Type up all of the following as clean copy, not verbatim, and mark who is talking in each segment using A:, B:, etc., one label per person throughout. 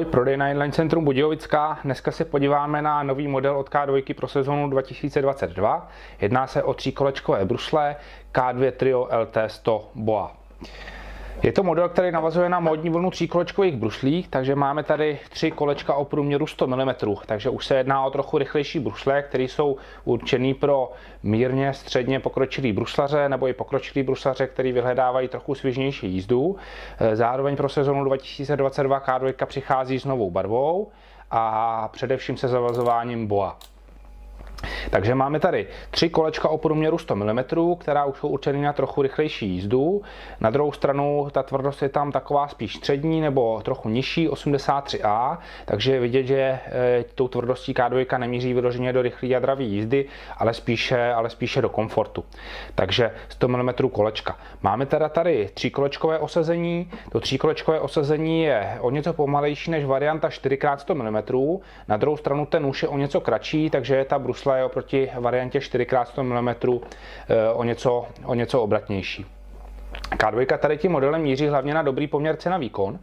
A: Ahoj, prodej na Inline Centrum Budějovická. Dneska se podíváme na nový model od K2 pro sezonu 2022. Jedná se o tříkolečkové brusle K2 Trio LT100 Boa. Je to model, který navazuje na módní vlnu tříkolečkových bruslí, takže máme tady 3 kolečka o průměru 100 mm, takže už se jedná o trochu rychlejší brusle, které jsou určený pro mírně, středně pokročilý bruslaře nebo i pokročilý bruslaře, který vyhledávají trochu svižnější jízdu. Zároveň pro sezonu 2022 K2 přichází s novou barvou a především se zavazováním Boa. Takže máme tady 3 kolečka o průměru 100 mm, která už jsou určený na trochu rychlejší jízdu. Na druhou stranu ta tvrdost je tam taková spíš střední nebo trochu nižší, 83A, takže je vidět, že tou tvrdostí K2 nemíří vyloženě do rychlé a dravé jízdy, ale spíše do komfortu. Takže 100 mm kolečka. Máme teda tady 3kolečkové osazení. To 3kolečkové osazení je o něco pomalejší než varianta 4x100 mm. Na druhou stranu ten nůž je o něco kratší, takže ta brusla je oproti variantě 4x100 mm o něco obratnější. K2 tady tím modelem míří hlavně na dobrý poměr cena-výkon,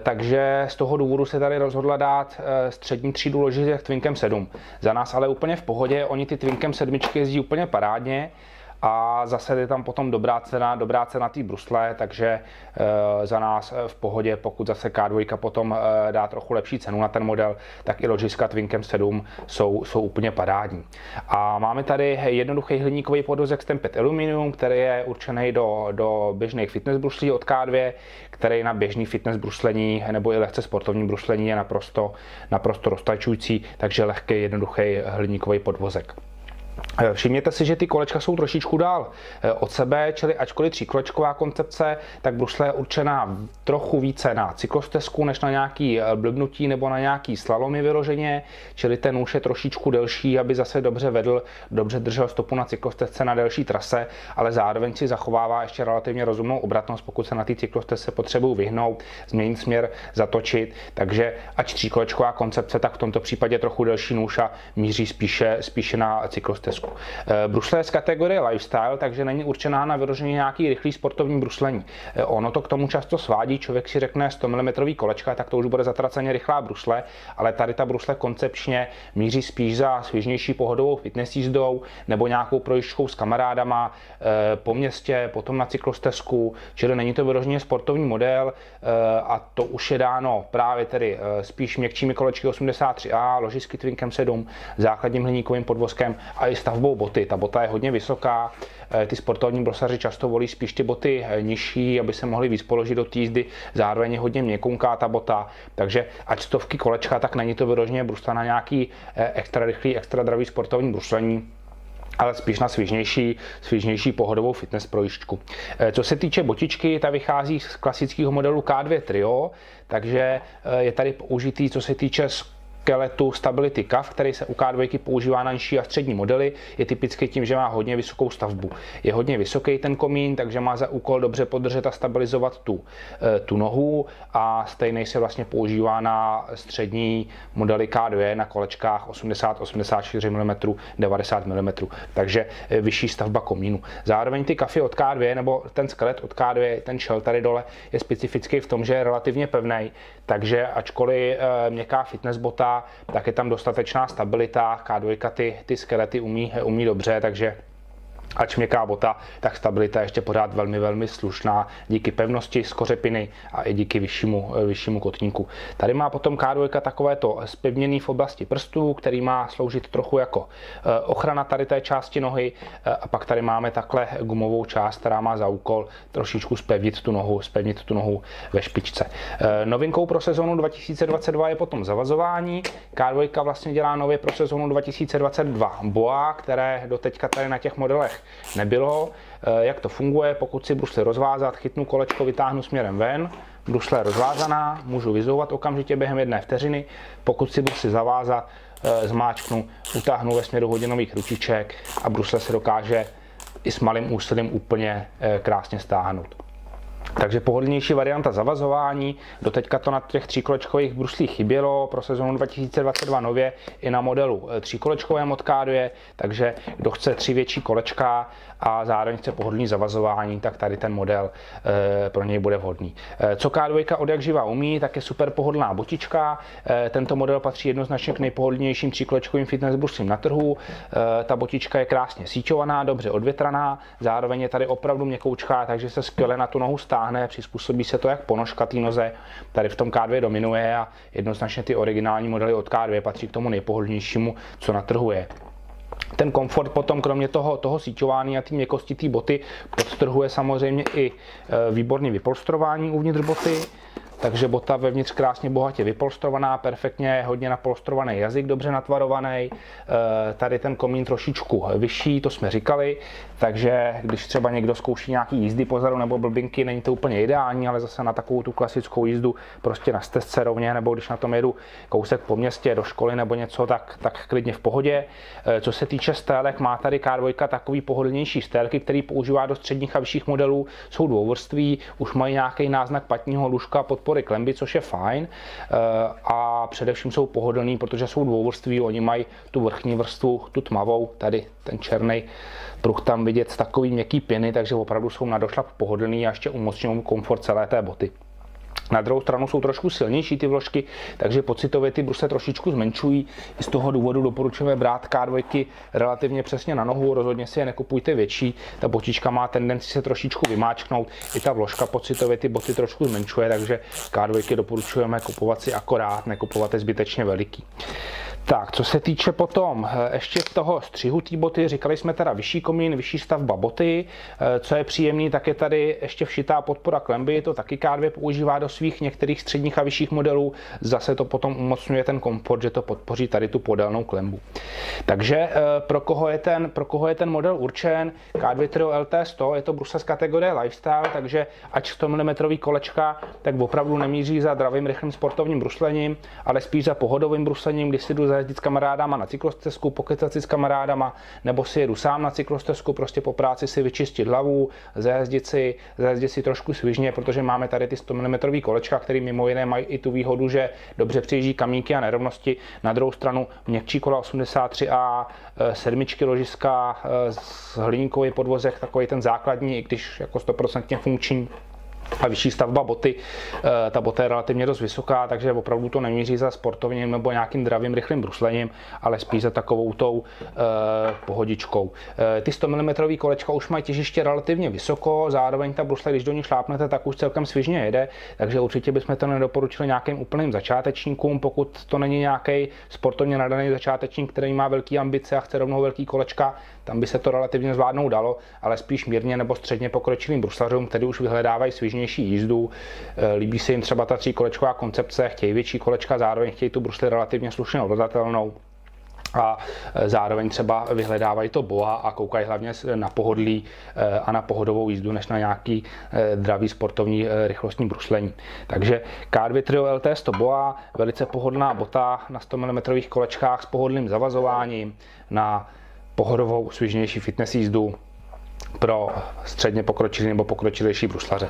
A: takže z toho důvodu se tady rozhodla dát střední třídu ložisek Twinkem 7. Za nás ale úplně v pohodě, oni ty Twinkem 7 jezdí úplně parádně a zase je tam potom dobrá cena té brusle, takže za nás v pohodě, pokud zase K2 potom dá trochu lepší cenu na ten model, tak i ložiska Twinkem 7 jsou úplně parádní. A máme tady jednoduchý hliníkový podvozek Stamped Aluminium, který je určený do běžných fitness bruslí od K2, který na běžný fitness bruslení nebo i lehce sportovní bruslení je naprosto roztačující, takže lehký jednoduchý hliníkový podvozek. Všimněte si, že ty kolečka jsou trošičku dál od sebe, čili ačkoliv tříkolečková koncepce, tak brusle je určená trochu více na cyklostezku než na nějaký blbnutí nebo na nějaký slalomy vyloženě, čili ten nůž je trošičku delší, aby zase dobře držel stopu na cyklostezce na delší trase, ale zároveň si zachovává ještě relativně rozumnou obratnost, pokud se na té cyklostezce potřebují vyhnout, změnit směr, zatočit, takže ač tříkolečková koncepce, tak v tomto případě trochu delší nůž a míří spíše na cyklostezku. Brusle je z kategorie lifestyle, takže není určená na vyložení nějaký rychlý sportovní bruslení. Ono to k tomu často svádí, člověk si řekne 100 mm kolečka, tak to už bude zatraceně rychlá brusle, ale tady ta brusle koncepčně míří spíš za svižnější pohodovou fitness jízdou nebo nějakou projížďkou s kamarádama po městě, potom na cyklostezku, čili není to vyloženě sportovní model a to už je dáno právě tedy spíš měkčími kolečky 83A, ložisky Twinkem 7, základním hliníkovým podvozkem a i stavbou boty. Ta bota je hodně vysoká, ty sportovní bruslaři často volí spíš ty boty nižší, aby se mohli víc položit do té jízdy, zároveň je hodně měkkunká ta bota, takže ať stovky kolečka, tak není to vyloženě brusla na nějaký extra rychlý, extra dravý sportovní bruslení, ale spíš na svižnější pohodovou fitness projížďku. Co se týče botičky, ta vychází z klasického modelu K2 Trio, takže je tady použitý, co se týče skeletu Stability Cuff, který se u K2 používá na nižší a střední modely, je typicky tím, že má hodně vysokou stavbu. Je hodně vysoký ten komín, takže má za úkol dobře podržet a stabilizovat tu nohu a stejný se vlastně používá na střední modely K2 na kolečkách 80, 84 mm, 90 mm, takže vyšší stavba komínu. Zároveň ty kafy od K2 nebo ten skelet od K2, ten shell tady dole je specifický v tom, že je relativně pevný, takže ačkoliv měkká fitness bota, tak je tam dostatečná stabilita. K2 ty skelety umí dobře, takže ač měkká bota, tak stabilita je ještě pořád velmi slušná díky pevnosti z kořepiny a i díky vyššímu kotníku. Tady má potom K2 takovéto zpevněný v oblasti prstů, který má sloužit trochu jako ochrana tady té části nohy, a pak tady máme takhle gumovou část, která má za úkol trošičku zpevnit tu nohu ve špičce. Novinkou pro sezonu 2022 je potom zavazování. K2 vlastně dělá nově pro sezonu 2022 Boa, které doteďka tady na těch modelech nebylo. Jak to funguje? Pokud si brusli rozvázat, chytnu kolečko, vytáhnu směrem ven, brusle je rozvázaná, můžu vyzouvat okamžitě během 1 vteřiny. Pokud si brusli zavázat, zmáčknu, utáhnu ve směru hodinových ručiček a brusle se dokáže i s malým úsilím úplně krásně stáhnout. Takže pohodlnější varianta zavazování, doteďka to na těch tříkolečkových bruslích chybělo, pro sezónu 2022 nově i na modelu tříkolečkovém od K2, takže kdo chce 3 větší kolečka a zároveň chce pohodlný zavazování, tak tady ten model pro něj bude vhodný. Co K2 od jak živa umí, tak je super pohodlná botička. Tento model patří jednoznačně k nejpohodlnějším tříkolečkovým fitness bruslím na trhu. Ta botička je krásně síťovaná, dobře odvětraná, zároveň je tady opravdu měkoučká, takže se skvěle na tu nohu stáhne, přizpůsobí se to jak ponožka té noze. Tady v tom K2 dominuje a jednoznačně ty originální modely od K2 patří k tomu nejpohodlnějšímu, co na trhu je. Ten komfort potom, kromě toho síťování a té měkkosti té boty, podtrhuje samozřejmě i výborný vypolstrování uvnitř boty. Takže bota vevnitř krásně bohatě vypolstrovaná, perfektně, hodně napolstrovaný jazyk, dobře natvarovaný. Tady ten komín trošičku vyšší, to jsme říkali, takže když třeba někdo zkouší nějaký jízdy pozadu nebo blbinky, není to úplně ideální, ale zase na takovou tu klasickou jízdu prostě na stezce rovně, nebo když na tom jedu kousek po městě do školy nebo něco, tak klidně v pohodě. Co se týče stélek, má tady K2 takový pohodlnější stélky, který používá do středních a vyšších modelů, jsou dvouvrství, už mají nějaký náznak patního lůžka, podpory klemby, což je fajn, a především jsou pohodlný, protože jsou dvouvrství, oni mají tu vrchní vrstvu, tu tmavou, tady ten černý pruh tam vidět z takový měkký pěny, takže opravdu jsou na došlap pohodlný a ještě umocňují komfort celé té boty. Na druhou stranu jsou trošku silnější ty vložky, takže pocitově ty brusle trošičku zmenšují. I z toho důvodu doporučujeme brát K2 relativně přesně na nohu, rozhodně si je nekupujte větší. Ta botička má tendenci se trošičku vymáčknout, i ta vložka pocitově ty boty trošku zmenšuje, takže K2 doporučujeme kupovat si akorát, nekupovat je zbytečně veliký. Tak, co se týče potom ještě toho střihu té boty, říkali jsme teda vyšší komín, vyšší stavba boty. Co je příjemný, tak je tady ještě všitá podpora klemby, to taky K2 používá do svých některých středních a vyšších modelů. Zase to potom umocňuje ten komfort, že to podpoří tady tu podélnou klembu. Takže pro koho je ten model určen? K2 Trio LT100, je to brusle z kategorie Lifestyle, takže ať 100 mm kolečka, tak opravdu nemíří za dravým, rychlým sportovním bruslením, ale spíš za pohodovým bruslením, když si jdu zajezdit s kamarádama na cyklostezku, pokecat si s kamarádama, nebo si jedu sám na cyklostezku, prostě po práci si vyčistit hlavu, zajezdit si trošku svižně, protože máme tady ty 100 mm kolečka, které mimo jiné mají i tu výhodu, že dobře přijíždí kamínky a nerovnosti. Na druhou stranu měkčí kola 83A, 7 ložiska s hliníkový podvozek, takový ten základní, i když jako 100% funkční. A vyšší stavba boty, ta bota je relativně dost vysoká, takže opravdu to nemíří za sportovním nebo nějakým dravým rychlým bruslením, ale spíš za takovou tou pohodičkou. Ty 100 mm kolečka už mají těžiště relativně vysoko, zároveň ta brusle, když do ní šlápnete, tak už celkem svižně jede, takže určitě bychom to nedoporučili nějakým úplným začátečníkům, pokud to není nějaký sportovně nadaný začátečník, který má velké ambice a chce rovnou velký kolečka, tam by se to relativně zvládnout dalo, ale spíš mírně nebo středně pokročilým bruslařům, kteří už vyhledávají svižnější jízdu. Líbí se jim třeba ta tříkolečková koncepce, chtějí větší kolečka, zároveň chtějí tu brusli relativně slušně ovladatelnou. A zároveň třeba vyhledávají to boa a koukají hlavně na pohodlí a na pohodovou jízdu, než na nějaký dravý sportovní rychlostní bruslení. Takže K2 Trio LT100 boa, velice pohodlná bota na 100 mm kolečkách s pohodlným zavazováním na pohodovou svižnější fitness jízdu pro středně pokročilý nebo pokročilejší bruslaře.